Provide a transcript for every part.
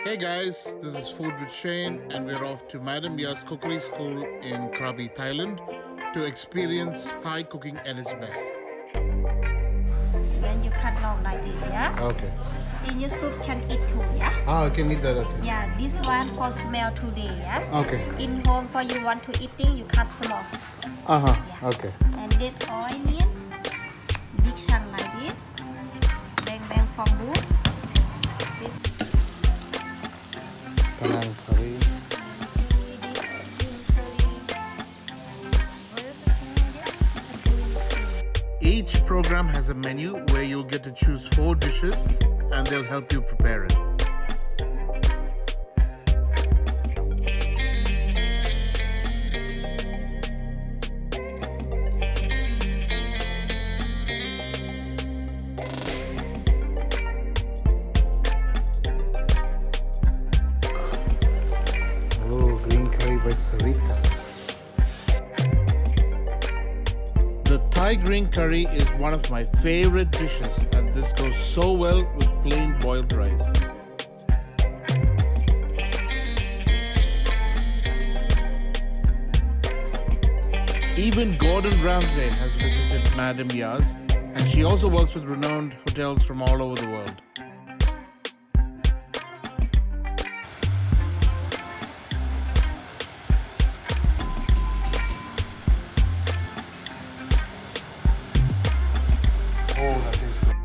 Hey guys, this is Food with Shayne, and we're off to Madam Ya Cookery School in Krabi, Thailand to experience Thai cooking at its best. Then you cut long like this, yeah? Okay. In your soup can eat too, yeah? I can eat that, okay. Yeah, this one for smell today, yeah? Okay. In home for you want to eating, you cut small. Uh-huh, okay. And this onion, big chunk like this. Bang from wood. Panang curry. Each program has a menu where you'll get to choose 4 dishes and they'll help you prepare it. Oh, green curry by Sarika. The Thai green curry is one of my favorite dishes, and this goes so well with plain boiled rice. Even Gordon Ramsay has visited Madam Ya's, and she also works with renowned hotels from all over the world. Oh, that is good.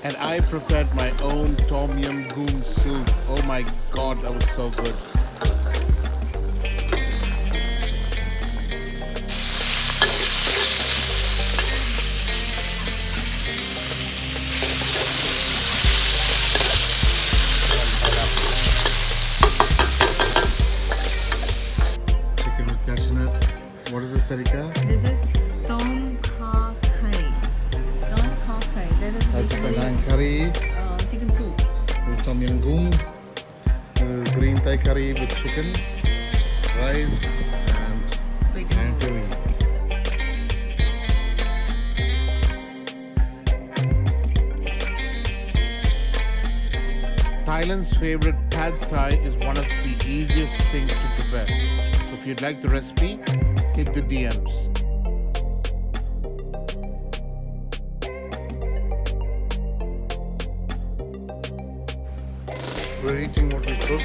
And I prepared my own tom yum goong soup. Oh my god, that was so good. Chicken with cashew nut. What is this, Sarika? This is Tom Kha Khai. Tom Kha Khai. That is That's basically banana curry chicken soup. with tom yum goong, green Thai curry with chicken, rice, and anchovy. Thailand's favorite pad Thai is one of the easiest things to prepare. So if you'd like the recipe, hit the DMs. We're eating what we cooked.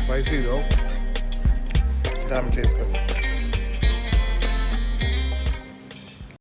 Spicy though. Damn tastes good.